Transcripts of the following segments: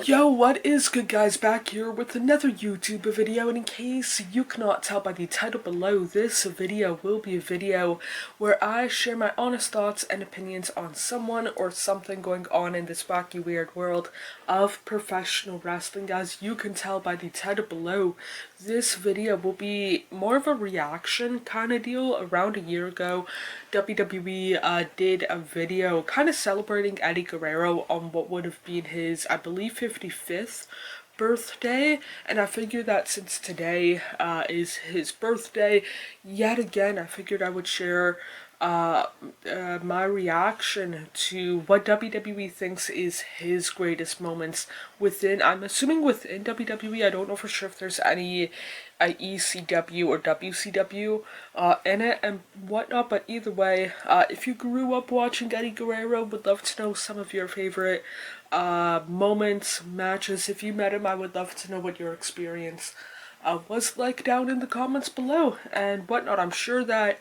Yo, what is good guys, back here with another YouTube video, and in case you cannot tell by the title below, this video will be a video where I share my honest thoughts and opinions on someone or something going on in this wacky weird world of professional wrestling. As you can tell by the title below, this video will be more of a reaction kind of deal. Around a year ago, WWE did a video kind of celebrating Eddie Guerrero on what would have been his, I believe, 55th birthday, and I figured that since today is his birthday, yet again, I figured I would share my reaction to what WWE thinks is his greatest moments within, I'm assuming within WWE. I don't know for sure if there's any ECW or WCW in it and whatnot, but either way, if you grew up watching Eddie Guerrero, would love to know some of your favorite moments, matches. If you met him, I would love to know what your experience was like down in the comments below and whatnot. I'm sure that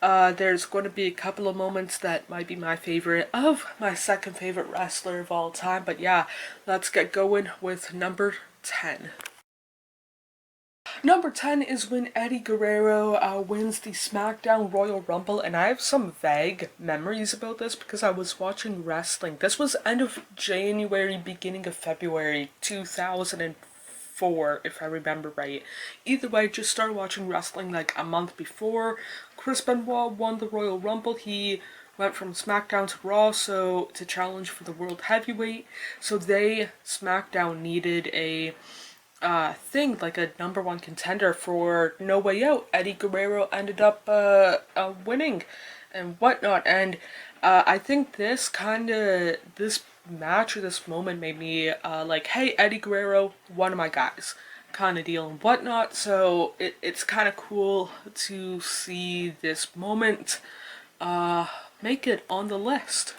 there's going to be a couple of moments that might be my favorite of my second favorite wrestler of all time, but yeah, let's get going with number 10. Number 10 is when Eddie Guerrero wins the SmackDown Royal Rumble, and I have some vague memories about this because I was watching wrestling. This was end of January, beginning of February 2004, if I remember right. Either way, just started watching wrestling like a month before. Chris Benoit won the Royal Rumble. He went from SmackDown to Raw to challenge for the World Heavyweight. So SmackDown needed a thing like a number one contender for No Way Out. Eddie Guerrero ended up winning and whatnot, and I think this match or this moment made me like, hey, Eddie Guerrero, one of my guys, kind of deal and whatnot. So it's kind of cool to see this moment make it on the list.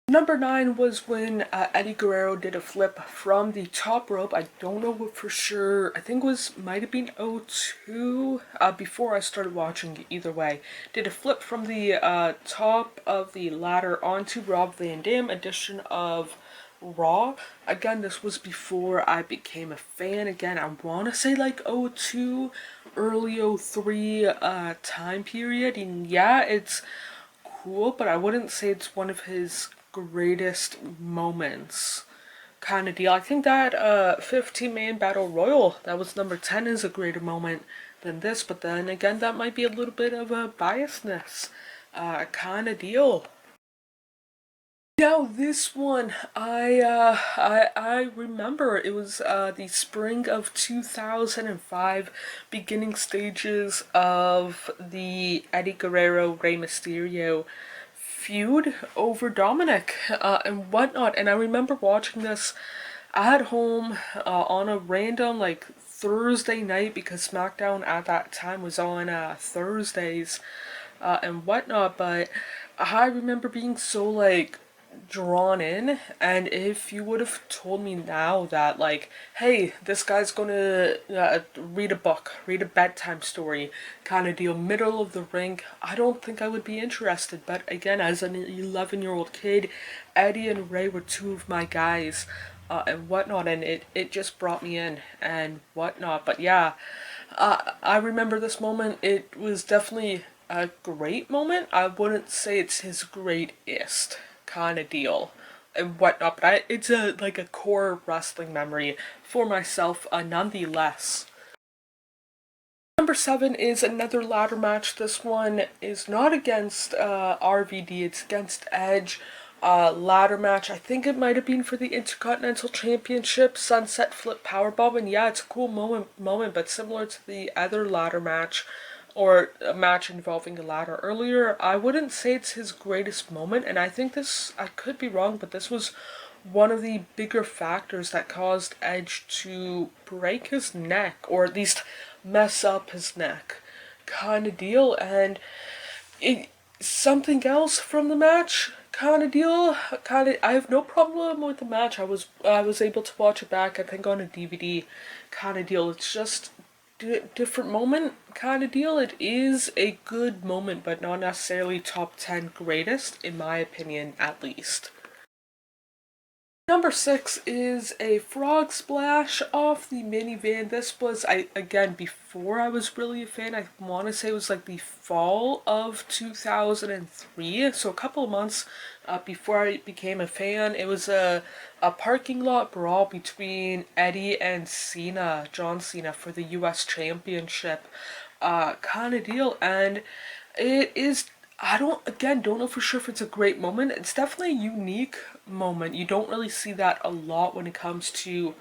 Number 9 was when Eddie Guerrero did a flip from the top rope. I don't know what for sure. I think might have been '02 before I started watching. Either way, did a flip from the top of the ladder onto Rob Van Dam edition of Raw. Again, this was before I became a fan. Again, I want to say like '02, early '03 time period. And yeah, it's cool, but I wouldn't say it's one of his greatest moments kind of deal. I think that 15-man battle royal that was number 10 is a greater moment than this, but then again, that might be a little bit of a biasness kind of deal. Now this one, I remember it was the spring of 2005, beginning stages of the Eddie Guerrero Rey Mysterio feud over Dominic and whatnot, and I remember watching this at home on a random like Thursday night because SmackDown at that time was on Thursdays and whatnot, but I remember being so like drawn in, and if you would have told me now that like, hey, this guy's gonna read a book, read a bedtime story kind of deal, middle of the ring, I don't think I would be interested. But again, as an 11-year-old kid, Eddie and Ray were two of my guys and whatnot, and it just brought me in and whatnot. But yeah, I remember this moment. It was definitely a great moment. I wouldn't say it's his greatest kind of deal and whatnot, but it's like a core wrestling memory for myself nonetheless. Number 7 is another ladder match. This one is not against RVD, it's against Edge. Ladder match. I think it might have been for the Intercontinental Championship, Sunset Flip Powerbomb, and yeah, it's a cool moment, but similar to the other ladder match, or a match involving a ladder earlier, I wouldn't say it's his greatest moment, and I think this, I could be wrong, but this was one of the bigger factors that caused Edge to break his neck, or at least mess up his neck kind of deal. And something else from the match kind of deal, I have no problem with the match. I was able to watch it back, I think, on a DVD kind of deal. It's just different moment kind of deal. It is a good moment, but not necessarily top 10 greatest, in my opinion, at least. Number 6 is a frog splash off the minivan. This was, again, before I was really a fan. I want to say it was like the fall of 2003, so a couple of months before I became a fan. It was a parking lot brawl between Eddie and Cena, John Cena, for the US Championship kind of deal. And it is, I don't know for sure if it's a great moment. It's definitely a unique moment. You don't really see that a lot when it comes to,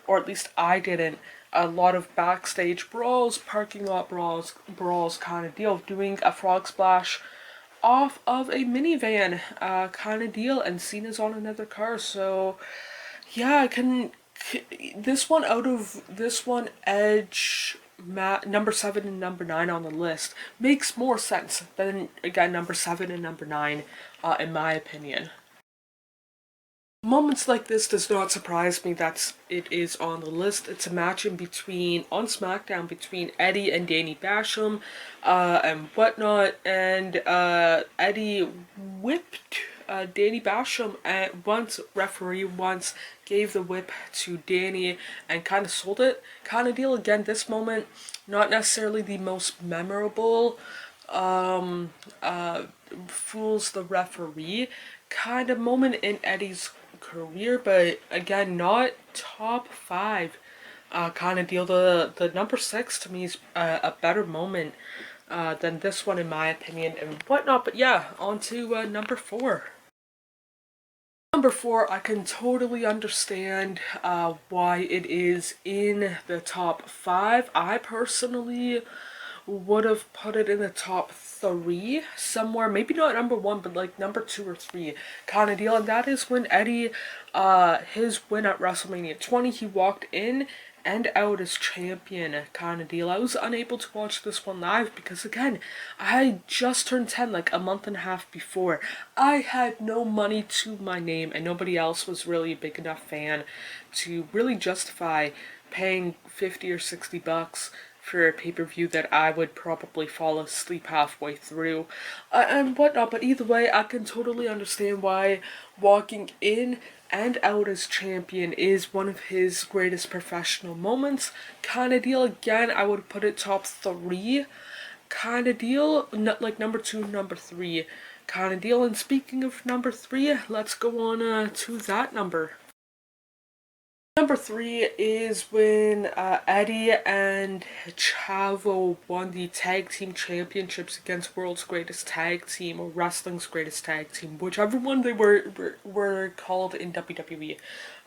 or at least I didn't, a lot of backstage brawls, parking lot brawls kind of deal. Doing a frog splash off of a minivan kind of deal, and Cena's on another car. So yeah, I can. This one, out of this one, Edge, number 7 and number 9 on the list makes more sense than, again, number 7 and number 9, in my opinion. Moments like this does not surprise me that it is on the list. It's a match on SmackDown between Eddie and Danny Basham, and whatnot, and Eddie whipped Danny Basham at once. Referee once gave the whip to Danny and kind of sold it, kind of deal. Again, this moment not necessarily the most memorable. Fools the referee kind of moment in Eddie's career, but again, not top 5 kind of deal. The number 6 to me is a better moment than this one, in my opinion, and whatnot. But yeah, on to number 4. Number 4, I can totally understand why it is in the top 5. I personally would have put it in the top 3 somewhere, maybe not number 1, but like number 2 or 3 kind of deal. And that is when Eddie, his win at WrestleMania 20, he walked in and out as champion kind of deal. I was unable to watch this one live because, again, I just turned 10 like a month and a half before. I had no money to my name, and nobody else was really a big enough fan to really justify paying 50 or 60 bucks for a pay-per-view that I would probably fall asleep halfway through, and whatnot. But either way, I can totally understand why walking in and out as champion is one of his greatest professional moments kind of deal. Again, I would put it top 3 kind of deal, not like number 2, number 3 kind of deal. And speaking of number 3, let's go on to that number. Number 3 is when Eddie and Chavo won the tag team championships against World's Greatest Tag Team, or Wrestling's Greatest Tag Team, whichever one they were called in WWE,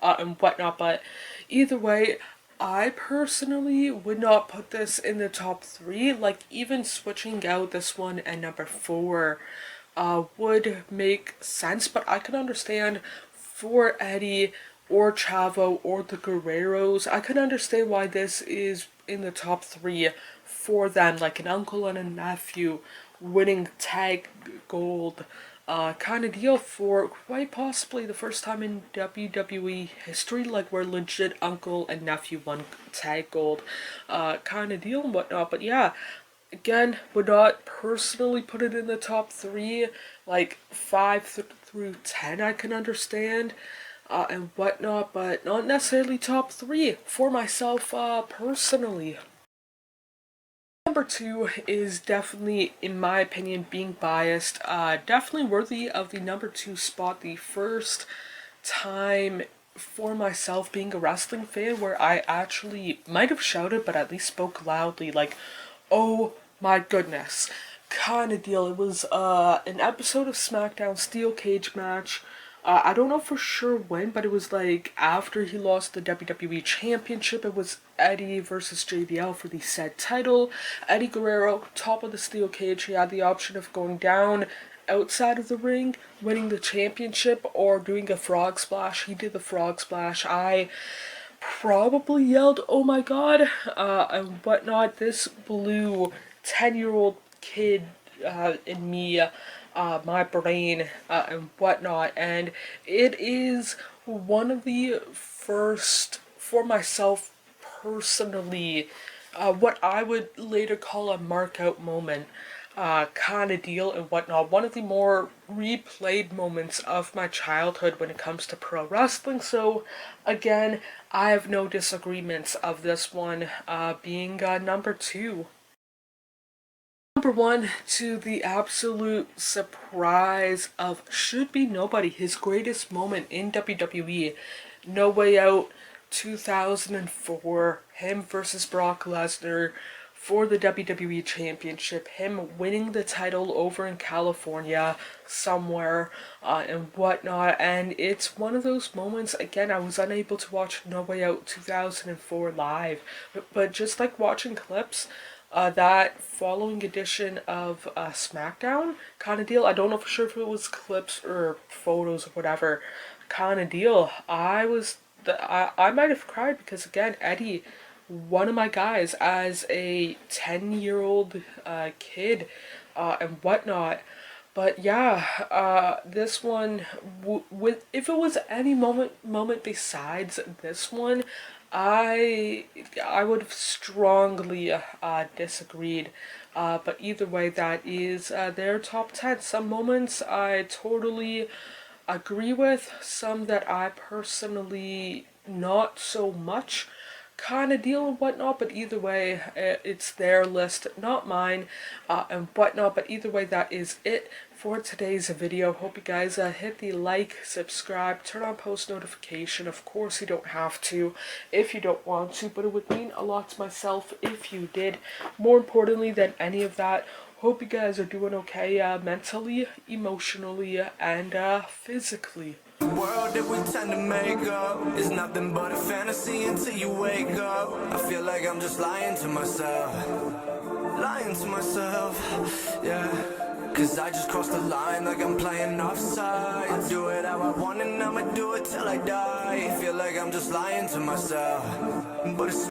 and whatnot. But either way, I personally would not put this in the top 3. Like, even switching out this one and number 4 would make sense, but I can understand for Eddie or Chavo or the Guerreros, I can understand why this is in the top 3 for them, like an uncle and a nephew winning tag gold kind of deal for quite possibly the first time in WWE history, like where legit uncle and nephew won tag gold kind of deal and whatnot. But yeah, again, would not personally put it in the top 3, like 5 through 10 I can understand and whatnot, but not necessarily top 3 for myself personally. Number 2 is definitely, in my opinion, being biased, definitely worthy of the number 2 spot. The first time for myself being a wrestling fan where I actually might have shouted, but at least spoke loudly, like, oh my goodness, kind of deal. It was an episode of SmackDown Steel Cage match. I don't know for sure when, but it was like after he lost the WWE Championship. It was Eddie versus JBL for the said title. Eddie Guerrero, top of the steel cage. He had the option of going down outside of the ring, winning the championship, or doing a frog splash. He did the frog splash. I probably yelled, "Oh my god," and whatnot. This blew 10-year-old kid in me, my brain, and whatnot. And it is one of the first, for myself personally, what I would later call a mark out moment kind of deal and whatnot. One of the more replayed moments of my childhood when it comes to pro wrestling. So, again, I have no disagreements of this one being number two. Number one, to the absolute surprise of should be nobody, his greatest moment in WWE, No Way Out 2004, him versus Brock Lesnar for the WWE Championship, him winning the title over in California somewhere and whatnot. And it's one of those moments, again, I was unable to watch No Way Out 2004 live, but just like watching clips, that following edition of SmackDown kind of deal. I don't know for sure if it was clips or photos or whatever kind of deal. I might have cried because again, Eddie, one of my guys as a 10-year-old kid and whatnot. But yeah, this one, with if it was any moment besides this one, I would have strongly disagreed. But either way, that is their top 10. Some moments I totally agree with, some that I personally not so much kind of deal and whatnot, but either way, it's their list, not mine, and whatnot. But either way, that is it for today's video. Hope you guys hit the like, subscribe, turn on post notification. Of course, you don't have to if you don't want to, but it would mean a lot to myself if you did. More importantly than any of that, hope you guys are doing okay mentally, emotionally, and physically. The world that we tend to make up is nothing but a fantasy until you wake up. I feel like I'm just lying to myself, yeah. Cause I just crossed the line like I'm playing offside. Do it how I want and I'ma do it till I die. Feel like I'm just lying to myself, but it's